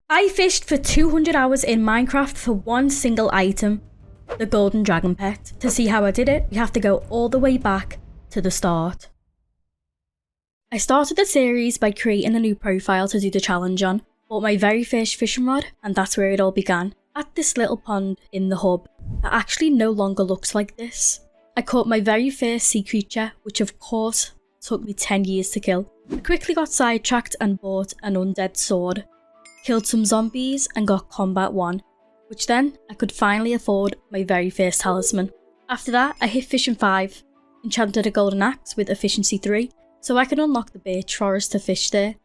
I fished for 200 hours in Minecraft for one single item, the golden dragon pet. To see how I did it, you have to go all the way back to the start. I started the series by creating a new profile to do the challenge on, bought my very first fishing rod, and that's where it all began, at this little pond in the hub that actually no longer looks like this. I caught my very first sea creature, which of course took me 10 years to kill. I quickly got sidetracked and bought an undead sword, killed some zombies and got combat 1, which then I could finally afford my very first talisman. After that I hit fishing 5, enchanted a golden axe with efficiency 3 so I could unlock the birch forest to fish there,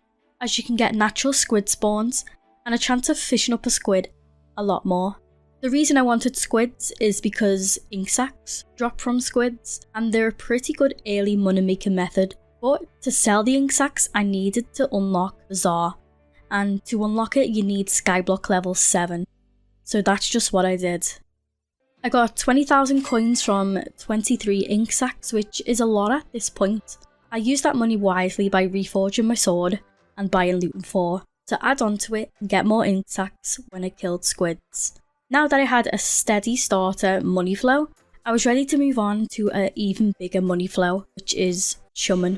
as you can get natural squid spawns and a chance of fishing up a squid a lot more. The reason I wanted squids is because ink sacs drop from squids and they're a pretty good early money making method, but to sell the ink sacs I needed to unlock the Czar, and to unlock it you need skyblock level 7, so that's just what I did. I got 20,000 coins from 23 ink sacs, which is a lot at this point. I used that money wisely by reforging my sword and buying Luton 4 to add on to it and get more ink sacs when I killed squids. Now that I had a steady starter money flow, I was ready to move on to an even bigger money flow, which is chumming.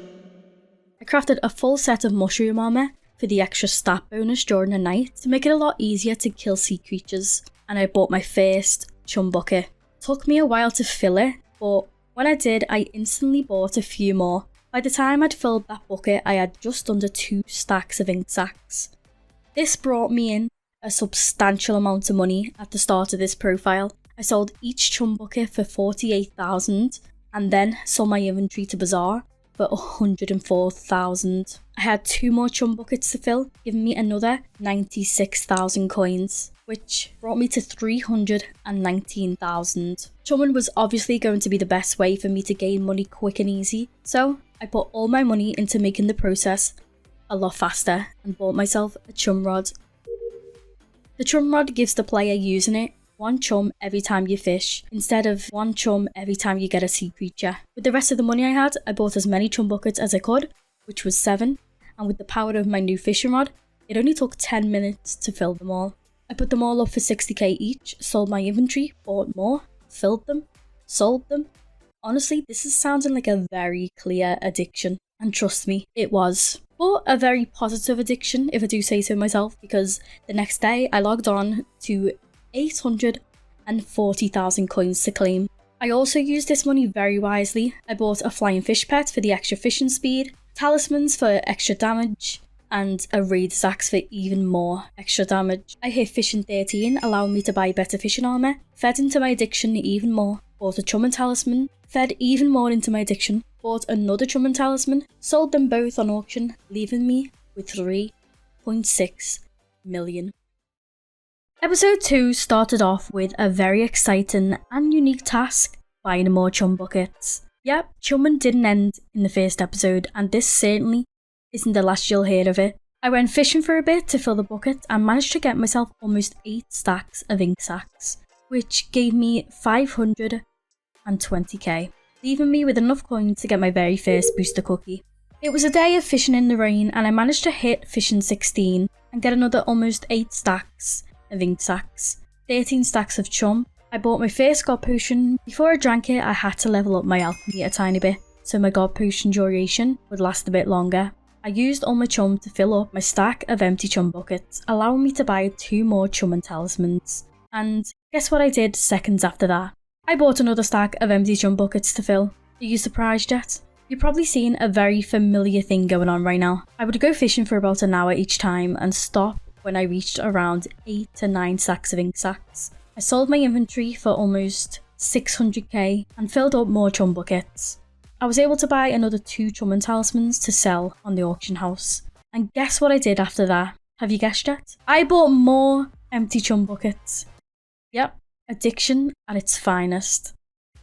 I crafted a full set of mushroom armour for the extra stat bonus during the night to make it a lot easier to kill sea creatures, and I bought my first chum bucket. Took me a while to fill it, but when I did I instantly bought a few more. By the time I'd filled that bucket I had just under 2 stacks of ink sacs. This brought me in a substantial amount of money at the start of this profile. I sold each chum bucket for 48,000 and then sold my inventory to Bazaar for 104,000. I had 2 more chum buckets to fill, giving me another 96,000 coins, which brought me to 319,000. Chumming was obviously going to be the best way for me to gain money quick and easy, so I put all my money into making the process a lot faster and bought myself a chum rod. The chum rod gives the player using it 1 chum every time you fish, instead of 1 chum every time you get a sea creature. With the rest of the money I had, I bought as many chum buckets as I could, which was 7, and with the power of my new fishing rod, it only took 10 minutes to fill them all. I put them all up for 60k each, sold my inventory, bought more, filled them, sold them. Honestly, this is sounding like a very clear addiction, and trust me, it was. But a very positive addiction, if I do say so myself, because the next day I logged on to 840,000 coins to claim. I also used this money very wisely. I bought a flying fish pet for the extra fishing speed, talismans for extra damage, and a raider's axe for even more extra damage. I hit fishing 13, allowing me to buy better fishing armour, fed into my addiction even more, bought a chumming talisman, fed even more into my addiction, bought another chumming talisman, sold them both on auction, leaving me with 3.6 million. Episode 2 started off with a very exciting and unique task, buying more chum buckets. Yep, chumming didn't end in the first episode, and this certainly isn't the last you'll hear of it. I went fishing for a bit to fill the bucket and managed to get myself almost 8 stacks of ink sacs, which gave me 520k, leaving me with enough coins to get my very first booster cookie. It was a day of fishing in the rain and I managed to hit fishing 16 and get another almost 8 stacks of ink sacs, 13 stacks of chum. I bought my first god potion. Before I drank it I had to level up my alchemy a tiny bit so my god potion duration would last a bit longer. I used all my chum to fill up my stack of empty chum buckets, allowing me to buy 2 more chum and talismans. And guess what I did seconds after that? I bought another stack of empty chum buckets to fill. Are you surprised yet? You're probably seeing a very familiar thing going on right now. I would go fishing for about an hour each time and stop when I reached around 8 to 9 stacks of ink sacs. I sold my inventory for almost 600k and filled up more chum buckets. I was able to buy another 2 chum and talismans to sell on the auction house. And guess what I did after that? Have you guessed yet? I bought more empty chum buckets. Yep, addiction at its finest.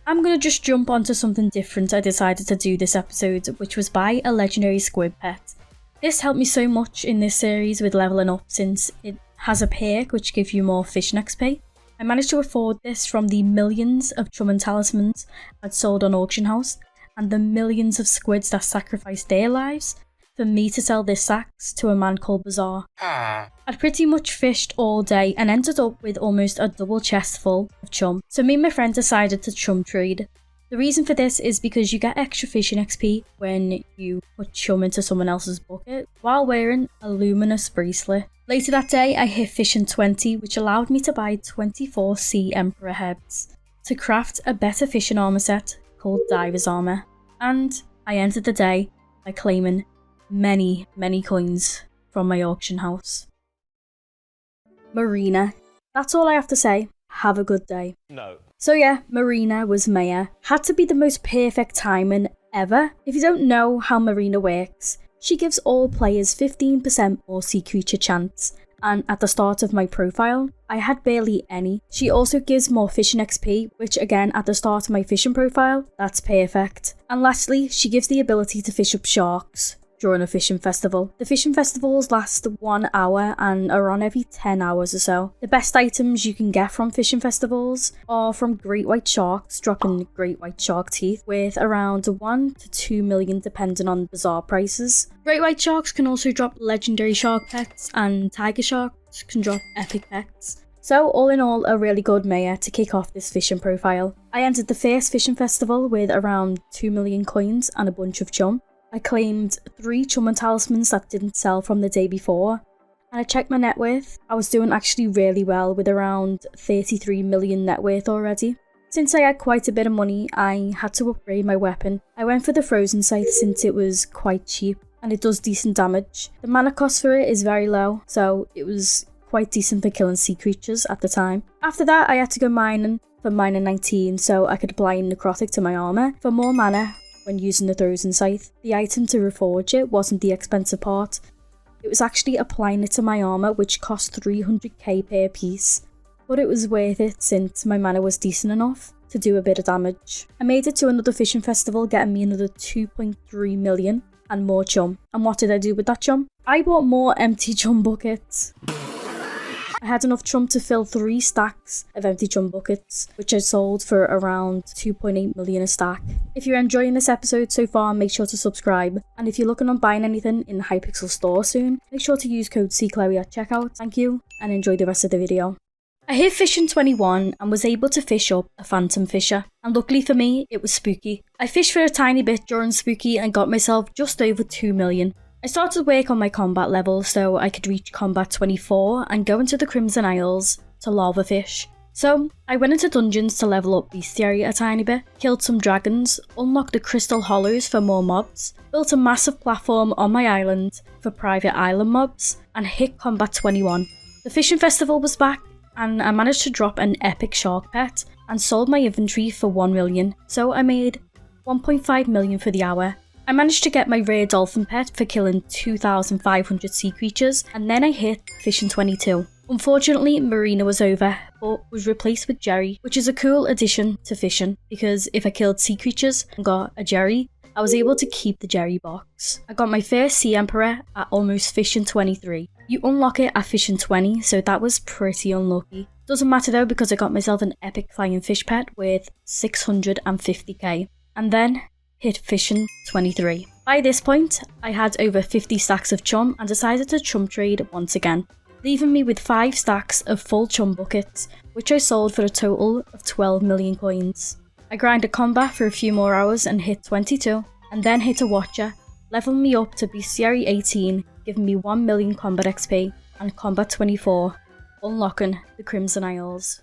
I'm gonna just jump onto something different I decided to do this episode, which was buy a legendary squid pet. This helped me so much in this series with leveling up since it has a perk which gives you more fishing XP. I managed to afford this from the millions of chum and talismans I'd sold on auction house and the millions of squids that sacrificed their lives for me to sell this sax to a man called Bazaar. I'd pretty much fished all day and ended up with almost a double chest full of chum, so me and my friend decided to chum trade. The reason for this is because you get extra fishing XP when you put chum into someone else's bucket while wearing a luminous bracelet. Later that day I hit fishing 20, which allowed me to buy 24 Sea Emperor heads to craft a better fishing armor set called Diver's Armor. And I ended the day by claiming many coins from my auction house. Marina. That's all I have to say. Have a good day. No. So yeah, Marina was Maya. Had to be the most perfect timing ever. If you don't know how Marina works, she gives all players 15% more sea creature chance, and at the start of my profile, I had barely any. She also gives more fishing XP, which again at the start of my fishing profile, that's perfect. And lastly, she gives the ability to fish up sharks during a fishing festival. The fishing festivals last 1 hour and are on every 10 hours or so. The best items you can get from fishing festivals are from great white sharks dropping great white shark teeth with around 1 to 2 million depending on Bazaar prices. Great white sharks can also drop legendary shark pets, and tiger sharks can drop epic pets. So all in all, a really good Maya to kick off this fishing profile. I entered the first fishing festival with around 2 million coins and a bunch of chum. I claimed 3 chum and talismans that didn't sell from the day before, and I checked my net worth. I was doing actually really well with around 33 million net worth already. Since I had quite a bit of money, I had to upgrade my weapon. I went for the frozen scythe since it was quite cheap and it does decent damage. The mana cost for it is very low, so it was quite decent for killing sea creatures at the time. After that, I had to go mining for mining 19 so I could apply necrotic to my armour for more mana when using the frozen scythe. The item to reforge it wasn't the expensive part. It was actually applying it to my armour, which cost 300k per piece. But it was worth it since my mana was decent enough to do a bit of damage. I made it to another fishing festival, getting me another 2.3 million and more chum. And what did I do with that chum? I bought more empty chum buckets. I had enough chum to fill 3 stacks of empty chum buckets, which I sold for around 2.8 million a stack. If you're enjoying this episode so far, make sure to subscribe. And if you're looking on buying anything in the Hypixel store soon, make sure to use code cchloe at checkout. Thank you, and enjoy the rest of the video. I hit fishing 21 and was able to fish up a phantom fisher, and luckily for me, it was spooky. I fished for a tiny bit during spooky and got myself just over 2 million. I started work on my combat level so I could reach combat 24 and go into the Crimson Isles to lava fish. So I went into dungeons to level up bestiary a tiny bit, killed some dragons, unlocked the crystal hollows for more mobs, built a massive platform on my island for private island mobs, and hit combat 21. The fishing festival was back and I managed to drop an epic shark pet and sold my inventory for 1 million, so I made 1.5 million for the hour. I managed to get my rare dolphin pet for killing 2,500 sea creatures, and then I hit fishing 22. Unfortunately, Marina was over, but was replaced with Jerry, which is a cool addition to fishing, because if I killed sea creatures and got a Jerry, I was able to keep the Jerry box. I got my first Sea Emperor at almost fishing 23. You unlock it at fishing 20, so that was pretty unlucky. Doesn't matter though, because I got myself an epic flying fish pet with 650k. And then hit fishing 23. By this point, I had over 50 stacks of chum and decided to chum trade once again, leaving me with 5 stacks of full chum buckets, which I sold for a total of 12 million coins. I grinded combat for a few more hours and hit 22, and then hit a watcher, leveling me up to bestiary 18, giving me 1 million combat XP, and combat 24, unlocking the Crimson Isles.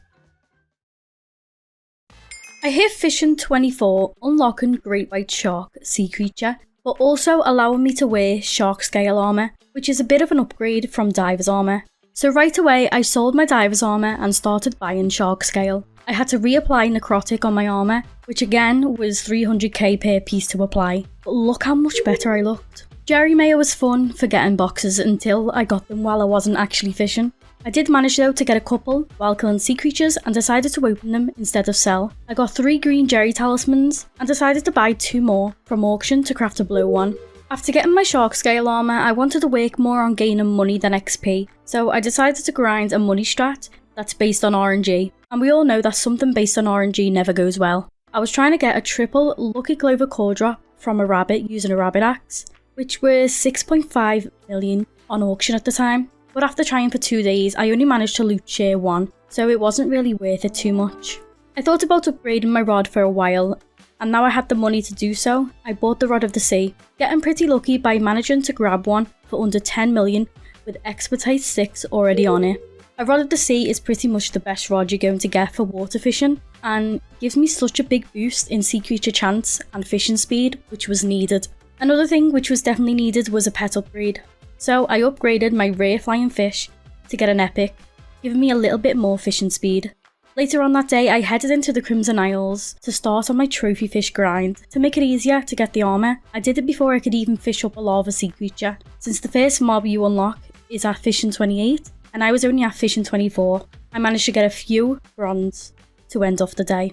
I hit fishing 24, unlocking great white shark sea creature, but also allowing me to wear shark scale armor, which is a bit of an upgrade from diver's armor. So right away I sold my diver's armor and started buying shark scale. I had to reapply necrotic on my armor, which again was 300k per piece to apply, but look how much better I looked. Jerry Mayer was fun for getting boxes until I got them while I wasn't actually fishing. I did manage though to get a couple while killing sea creatures and decided to open them instead of sell. I got 3 green Jerry talismans and decided to buy 2 more from auction to craft a blue one. After getting my shark scale armor, I wanted to work more on gaining money than XP, so I decided to grind a money strat that's based on RNG, and we all know that something based on RNG never goes well. I was trying to get a triple lucky clover core drop from a rabbit using a rabbit axe, which were 6.5 million on auction at the time. But after trying for 2 days, I only managed to loot share 1, so it wasn't really worth it too much. I thought about upgrading my rod for a while, and now I had the money to do so. I bought the Rod of the Sea, getting pretty lucky by managing to grab one for under 10 million with Expertise 6 already on it. A Rod of the Sea is pretty much the best rod you're going to get for water fishing, and gives me such a big boost in sea creature chance and fishing speed, which was needed. Another thing which was definitely needed was a pet upgrade. So I upgraded my rare flying fish to get an epic, giving me a little bit more fishing speed. Later on that day, I headed into the Crimson Isles to start on my trophy fish grind. To make it easier to get the armour, I did it before I could even fish up a lava sea creature, since the first mob you unlock is at fishing 28, and I was only at fishing 24. I managed to get a few bronze to end off the day.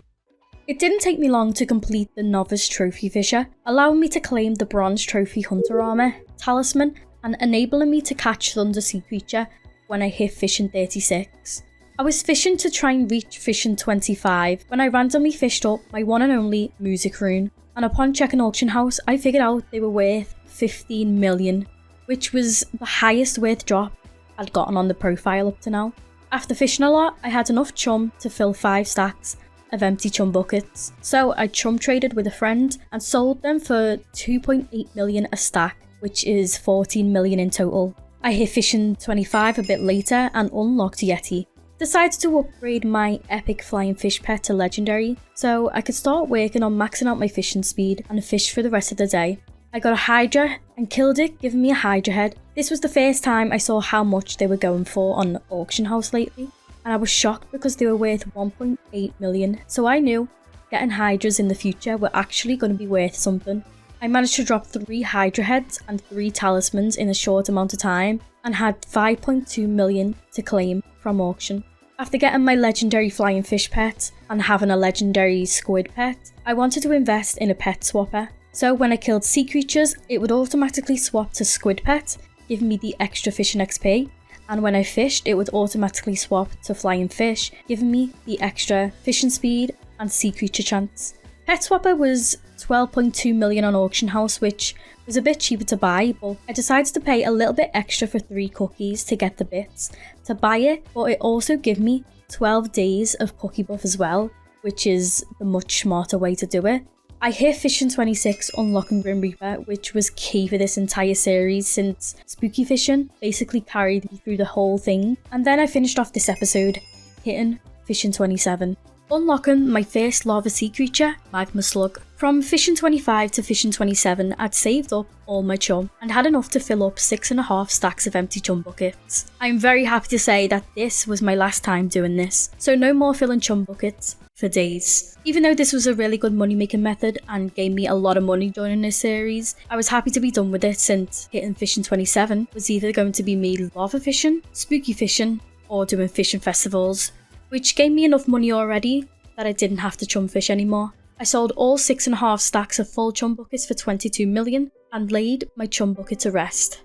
It didn't take me long to complete the Novice Trophy Fisher, allowing me to claim the Bronze Trophy Hunter Armour, Talisman, and enabling me to catch Thunder Sea Creature when I hit fishing 36. I was fishing to try and reach fishing 25 when I randomly fished up my one and only Music Rune, and upon checking Auction House I figured out they were worth 15 million, which was the highest worth drop I'd gotten on the profile up to now. After fishing a lot, I had enough chum to fill 5 stacks of empty chum buckets, so I chum traded with a friend and sold them for 2.8 million a stack, which is 14 million in total. I hit fishing 25 a bit later and unlocked Yeti. Decided to upgrade my epic flying fish pet to legendary, so I could start working on maxing out my fishing speed and fish for the rest of the day. I got a Hydra and killed it, giving me a Hydra head. This was the first time I saw how much they were going for on Auction House lately, and I was shocked because they were worth 1.8 million, so I knew getting Hydras in the future were actually going to be worth something. I managed to drop 3 Hydra heads and 3 talismans in a short amount of time, and had 5.2 million to claim from auction. After getting my legendary flying fish pet and having a legendary squid pet, I wanted to invest in a pet swapper. So when I killed sea creatures, it would automatically swap to squid pet, giving me the extra fishing XP, and when I fished, it would automatically swap to flying fish, giving me the extra fishing speed and sea creature chance. Pet swapper was 12.2 million on Auction House, which was a bit cheaper to buy, but I decided to pay a little bit extra for 3 cookies to get the bits to buy it, but it also gave me 12 days of cookie buff as well, which is the much smarter way to do it. I hit fishing 26 unlocking Grim Reaper, which was key for this entire series since spooky fishing basically carried me through the whole thing, and then I finished off this episode hitting fishing 27. Unlocking my first lava sea creature, Magma Slug. From fishing 25 to fishing 27, I'd saved up all my chum and had enough to fill up 6.5 stacks of empty chum buckets. I'm very happy to say that this was my last time doing this, so no more filling chum buckets for days. Even though this was a really good money making method and gave me a lot of money during this series, I was happy to be done with it since hitting fishing 27 was either going to be me lava fishing, spooky fishing, or doing fishing festivals, which gave me enough money already that I didn't have to chum fish anymore. I sold all 6.5 stacks of full chum buckets for 22 million and laid my chum bucket to rest.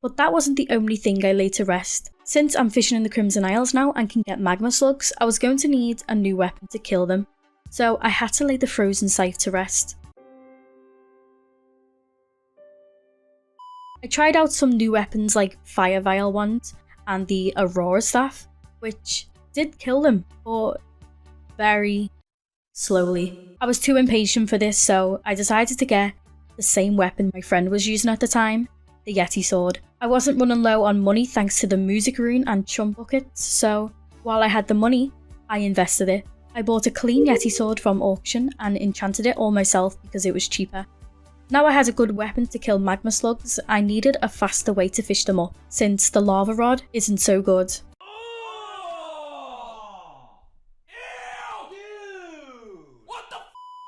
But that wasn't the only thing I laid to rest. Since I'm fishing in the Crimson Isles now and can get magma slugs, I was going to need a new weapon to kill them, so I had to lay the frozen scythe to rest. I tried out some new weapons like Fire Vial Wand and the Aurora Staff, which did kill them, but very slowly. I was too impatient for this, so I decided to get the same weapon my friend was using at the time, the Yeti Sword. I wasn't running low on money thanks to the Music Rune and chum buckets, so while I had the money, I invested it. I bought a clean Yeti Sword from auction and enchanted it all myself because it was cheaper. Now I had a good weapon to kill magma slugs, I needed a faster way to fish them up, since the lava rod isn't so good.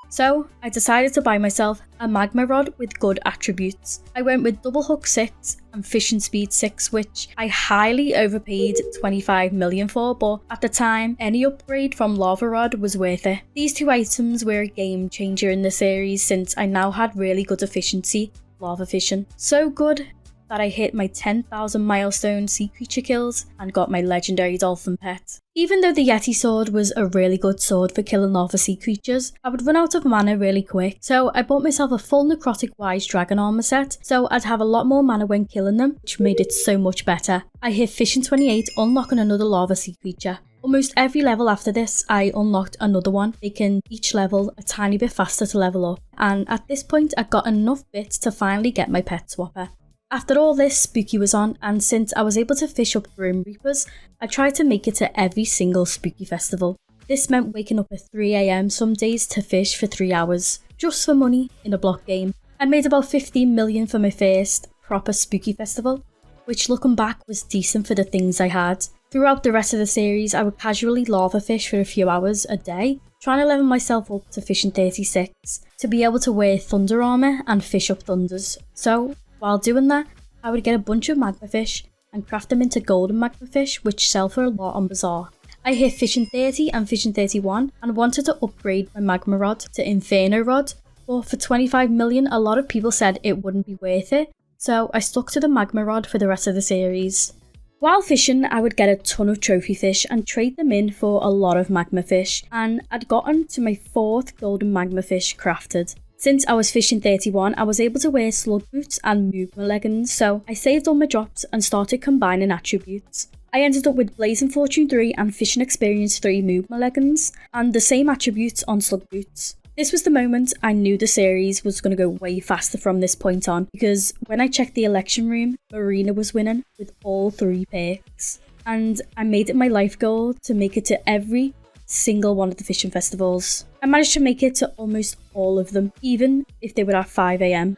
So I decided to buy myself a magma rod with good attributes. I went with double hook 6 and fishing speed 6, which I highly overpaid 25 million for, but at the time any upgrade from lava rod was worth it. These 2 items were a game changer in the series since I now had really good efficiency lava fishing. So good that I hit my 10,000 milestone sea creature kills and got my legendary dolphin pet. Even though the Yeti sword was a really good sword for killing larva sea creatures, I would run out of mana really quick, so I bought myself a full necrotic wise dragon armor set, so I'd have a lot more mana when killing them, which made it so much better. I hit fishing 28, unlocking another larva sea creature. Almost every level after this, I unlocked another one, making each level a tiny bit faster to level up, and at this point I got enough bits to finally get my pet swapper. After all this, Spooky was on, and since I was able to fish up Grim Reapers, I tried to make it to every single Spooky festival. This meant waking up at 3 AM some days to fish for 3 hours, just for money, in a block game. I made about 15 million for my first proper Spooky festival, which looking back was decent for the things I had. Throughout the rest of the series, I would casually lava fish for a few hours a day, trying to level myself up to fishing 36, to be able to wear thunder armour and fish up thunders. So, while doing that, I would get a bunch of magma fish and craft them into golden magma fish, which sell for a lot on Bazaar. I hit fishing 30 and fishing 31 and wanted to upgrade my magma rod to inferno rod, but for 25 million a lot of people said it wouldn't be worth it, so I stuck to the magma rod for the rest of the series. While fishing, I would get a ton of trophy fish and trade them in for a lot of magma fish, and I'd gotten to my 4th golden magma fish crafted. Since I was fishing 31, I was able to wear slug boots and movement leggings, so I saved all my drops and started combining attributes. I ended up with Blazing Fortune 3 and Fishing Experience 3 movement leggings, and the same attributes on slug boots. This was the moment I knew the series was going to go way faster from this point on, because when I checked the election room, Marina was winning with all 3 perks. And I made it my life goal to make it to every single one of the fishing festivals. I managed to make it to almost all of them, even if they were at 5 AM.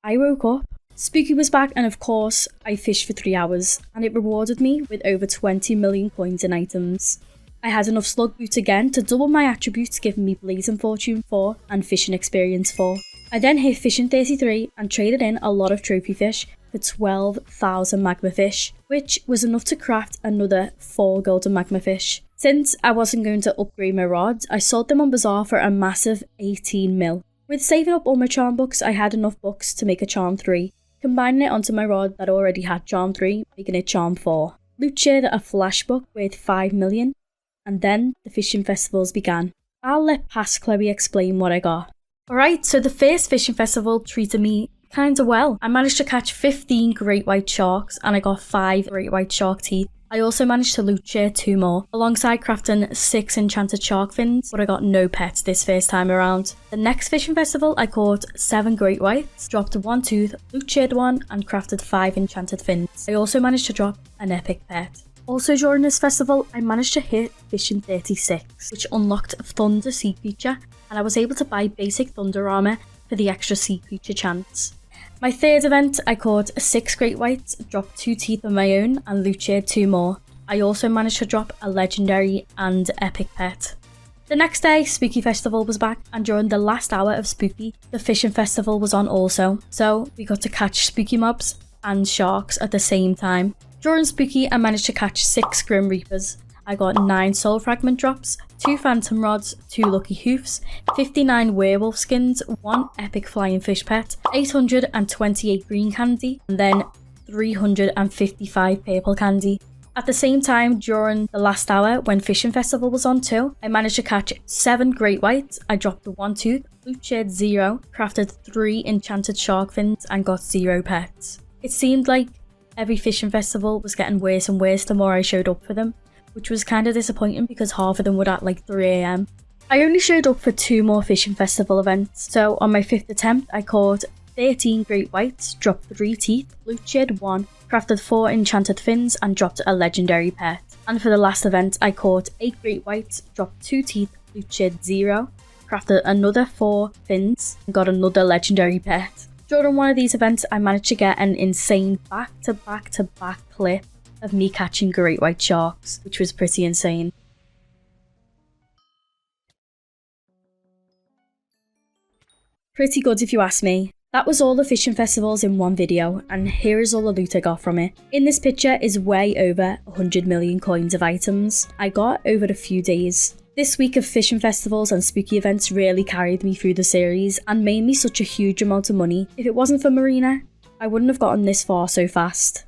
I woke up, Spooky was back, and of course I fished for 3 hours, and it rewarded me with over 20 million coins and items. I had enough slug boots again to double my attributes, giving me Blazing Fortune 4 and Fishing Experience 4. I then hit fishing 33 and traded in a lot of trophy fish for 12,000 magma fish, which was enough to craft another 4 golden magma fish. Since I wasn't going to upgrade my rods, I sold them on Bazaar for a massive 18 mil. With saving up all my charm books, I had enough books to make a charm 3, combining it onto my rod that already had charm 3, making it charm 4. Loot shared a flash book worth 5 million, and then the fishing festivals began. I'll let cchloe explain what I got. Alright, so the first fishing festival treated me kinda well. I managed to catch 15 great white sharks and I got 5 great white shark teeth. I also managed to loot share 2 more, alongside crafting 6 enchanted shark fins, but I got no pets this first time around. The next fishing festival I caught 7 great whites, dropped 1 tooth, loot shared 1 and crafted 5 enchanted fins. I also managed to drop an epic pet. Also during this festival, I managed to hit fishing 36, which unlocked a thunder sea creature, and I was able to buy basic thunder armour for the extra sea creature chance. My third event, I caught 6 great whites, dropped 2 teeth of my own and loot shared 2 more. I also managed to drop a legendary and epic pet. The next day, Spooky Festival was back, and during the last hour of Spooky, the fishing festival was on also, so we got to catch spooky mobs and sharks at the same time. During Spooky, I managed to catch 6 Grim Reapers. I got 9 Soul Fragment drops, 2 Phantom Rods, 2 Lucky Hoofs, 59 Werewolf Skins, 1 Epic Flying Fish Pet, 828 Green Candy, and then 355 Purple Candy. At the same time, during the last hour, when Fishing Festival was on too, I managed to catch 7 Great Whites, I dropped the 1 tooth, loot shared 0, crafted 3 enchanted shark fins, and got 0 pets. It seemed like every fishing festival was getting worse and worse the more I showed up for them, which was kind of disappointing because half of them were at like 3 AM. I only showed up for 2 more fishing festival events, so on my 5th attempt I caught 13 great whites, dropped 3 teeth, loot shared 1, crafted 4 enchanted fins and dropped a legendary pet. And for the last event I caught 8 great whites, dropped 2 teeth, loot shared 0, crafted another 4 fins and got another legendary pet. During one of these events, I managed to get an insane back-to-back-to-back clip of me catching great white sharks, which was pretty insane. Pretty good if you ask me. That was all the fishing festivals in one video, and here is all the loot I got from it. In this picture is way over 100 million coins of items I got over a few days. This week of fishing festivals and spooky events really carried me through the series and made me such a huge amount of money. If it wasn't for Marina, I wouldn't have gotten this far so fast.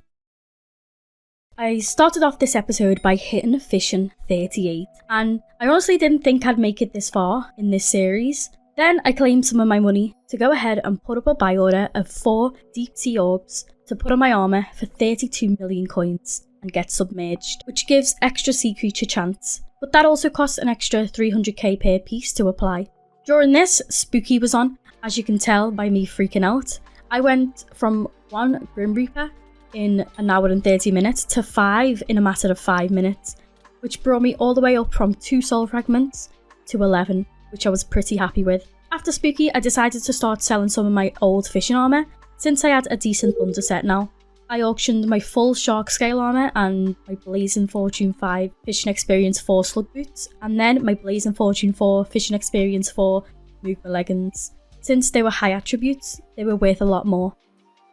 I started off this episode by hitting fishing 38, and I honestly didn't think I'd make it this far in this series. Then I claimed some of my money to go ahead and put up a buy order of 4 deep sea orbs to put on my armour for 32 million coins and get submerged, which gives extra sea creature chance, but that also costs an extra 300k per piece to apply. During this, Spooky was on, as you can tell by me freaking out. I went from 1 Grim Reaper in an hour and 30 minutes to 5 in a matter of 5 minutes, which brought me all the way up from 2 soul fragments to 11, which I was pretty happy with. After Spooky, I decided to start selling some of my old fishing armour, since I had a decent thunder set now. I auctioned my full shark scale armour and my Blazing Fortune 5 Fishing Experience 4 slug boots, and then my Blazing Fortune 4 Fishing Experience 4 Mugma leggings. Since they were high attributes, they were worth a lot more.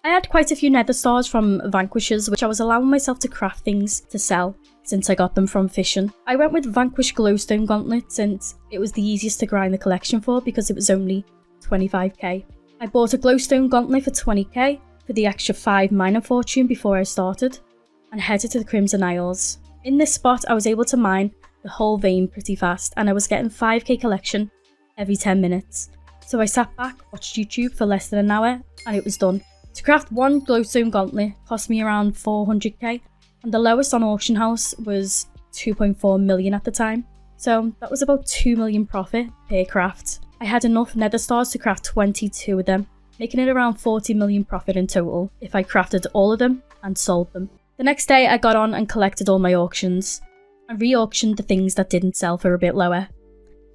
I had quite a few nether stars from Vanquishers, which I was allowing myself to craft things to sell, since I got them from fishing. I went with Vanquish Glowstone Gauntlet since it was the easiest to grind the collection for because it was only 25k. I bought a Glowstone Gauntlet for 20k for the extra 5 minor fortune before I started, and headed to the Crimson Isles. In this spot I was able to mine the whole vein pretty fast, and I was getting 5k collection every 10 minutes. So I sat back, watched YouTube for less than an hour, and it was done. To craft 1 Glowstone Gauntlet cost me around 400k, and the lowest on Auction House was 2.4 million at the time. So that was about 2 million profit per craft. I had enough nether stars to craft 22 of them, making it around 40 million profit in total if I crafted all of them and sold them. The next day I got on and collected all my auctions, and re-auctioned the things that didn't sell for a bit lower.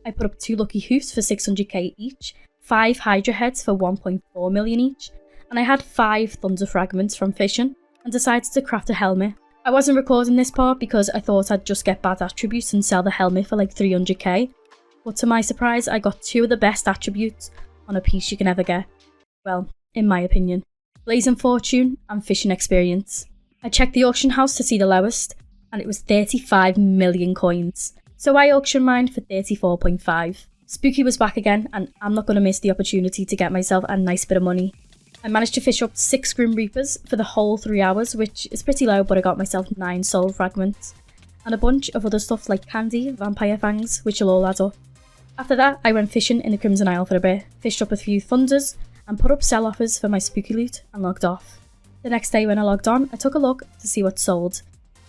I put up 2 lucky hoofs for 600k each, 5 hydra heads for 1.4 million each, and I had 5 thunder fragments from fishing, and decided to craft a helmet. I wasn't recording this part because I thought I'd just get bad attributes and sell the helmet for like 300k, but to my surprise I got 2 of the best attributes on a piece you can ever get. Well, in my opinion. Blazing Fortune and Fishing Experience. I checked the auction house to see the lowest, and it was 35 million coins, so I auctioned mine for 34.5. Spooky was back again, and I'm not going to miss the opportunity to get myself a nice bit of money. I managed to fish up 6 Grim Reapers for the whole 3 hours, which is pretty low, but I got myself 9 soul fragments, and a bunch of other stuff like candy, vampire fangs, which will all add up. After that, I went fishing in the Crimson Isle for a bit, fished up a few thunders, and put up sell offers for my spooky loot and logged off. The next day when I logged on, I took a look to see what sold.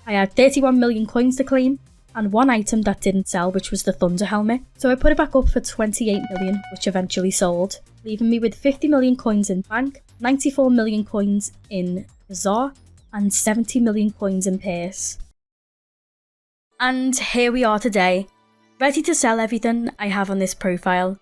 I had 31 million coins to claim, and 1 item that didn't sell, which was the thunder helmet, so I put it back up for 28 million, which eventually sold, leaving me with 50 million coins in bank, 94 million coins in bazaar, and 70 million coins in purse. And here we are today, ready to sell everything I have on this profile,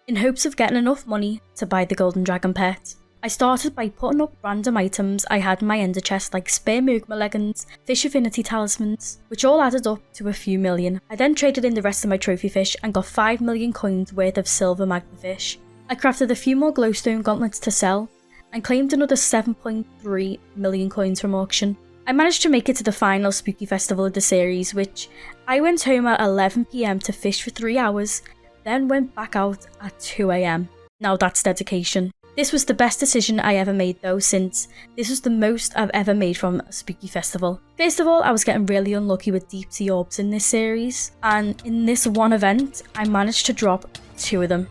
in hopes of getting enough money to buy the golden dragon pet. I started by putting up random items I had in my ender chest like spare Mugma leggings, fish affinity talismans, which all added up to a few million. I then traded in the rest of my trophy fish and got 5 million coins worth of silver magma fish. I crafted a few more glowstone gauntlets to sell, and claimed another 7.3 million coins from auction. I managed to make it to the final spooky festival of the series, which I went home at 11 PM to fish for 3 hours, then went back out at 2 AM. Now that's dedication. This was the best decision I ever made though, since this was the most I've ever made from a spooky festival. First of all, I was getting really unlucky with deep sea orbs in this series, and in this one event, I managed to drop 2 of them.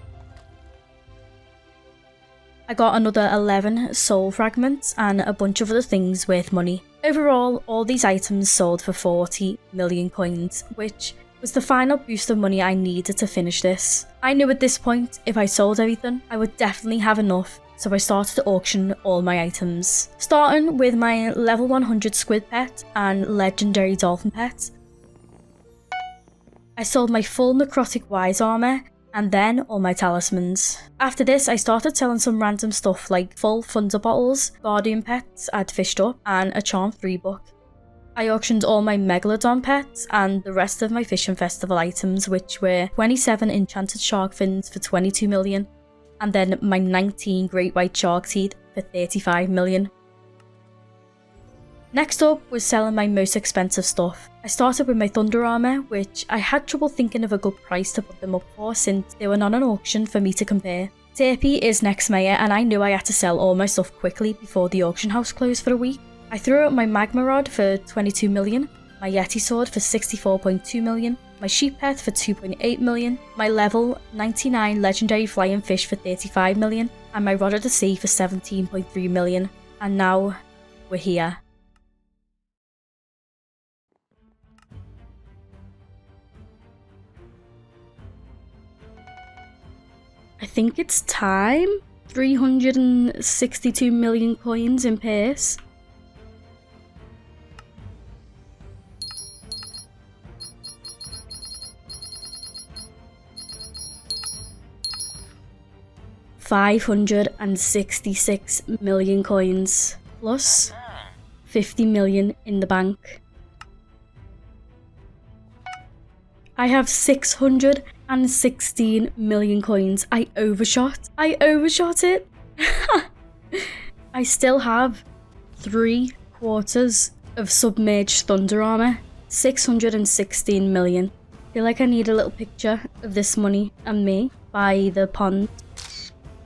I got another 11 soul fragments and a bunch of other things worth money. Overall, all these items sold for 40 million coins, which was the final boost of money I needed to finish this. I knew at this point, if I sold everything, I would definitely have enough, so I started to auction all my items. Starting with my level 100 squid pet and legendary dolphin pet. I sold my full necrotic wise armour, and then all my talismans. After this, I started selling some random stuff like full thunder bottles, guardian pets I'd fished up, and a charm 3 book. I auctioned all my megalodon pets and the rest of my fishing festival items, which were 27 enchanted shark fins for 22 million, and then my 19 great white shark teeth for 35 million. Next up was selling my most expensive stuff. I started with my thunder armour, which I had trouble thinking of a good price to put them up for since they were not an auction for me to compare. Terpy is next Maya, and I knew I had to sell all my stuff quickly before the auction house closed for a week. I threw out my magma rod for 22 million, my yeti sword for 64.2 million, my sheep pet for 2.8 million, my level 99 legendary flying fish for 35 million, and my rod of the sea for 17.3 million. And now we're here. I think it's time. 362 million coins in pace. $566 million coins plus 50 million in the bank. I have 616 million coins. I overshot it. I still have 3/4 of submerged thunder armor. 616 million. I feel like I need a little picture of this money and me by the pond.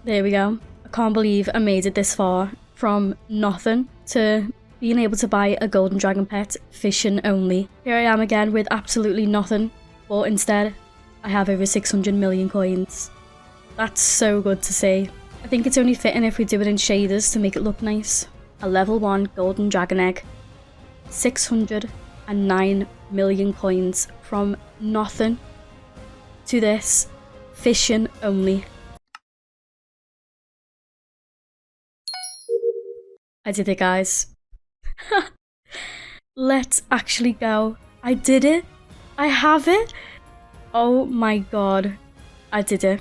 There we go. I can't believe I made it this far from nothing to being able to buy a golden dragon pet fishing only. Here I am again with absolutely nothing, but instead I have over 600 million coins. That's so good to see. I think it's only fitting if we do it in shaders to make it look nice. A level 1 golden dragon egg. 609 million coins from nothing to this fishing only. I did it, guys. Let's actually go. I did it. I have it. Oh my god. I did it.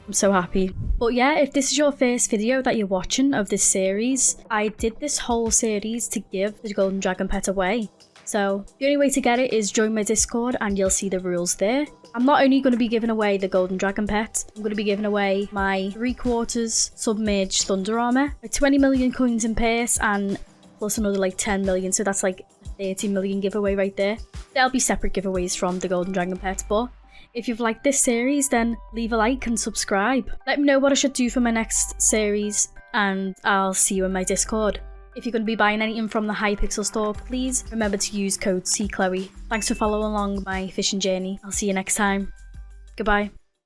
I'm so happy. But yeah, if this is your first video that you're watching of this series, I did this whole series to give the golden dragon pet away. So the only way to get it is join my Discord and you'll see the rules there. I'm not only going to be giving away the golden dragon pet, I'm going to be giving away my 3/4 submerged thunder armor, my 20 million coins in pace, and plus another like 10 million, so that's like a 30 million giveaway right there. There'll be separate giveaways from the golden dragon pet, but if you've liked this series, then leave a like and subscribe. Let me know what I should do for my next series, and I'll see you in my Discord. If you're going to be buying anything from the Hypixel store, please remember to use code cchloe. Thanks for following along my fishing journey. I'll see you next time. Goodbye.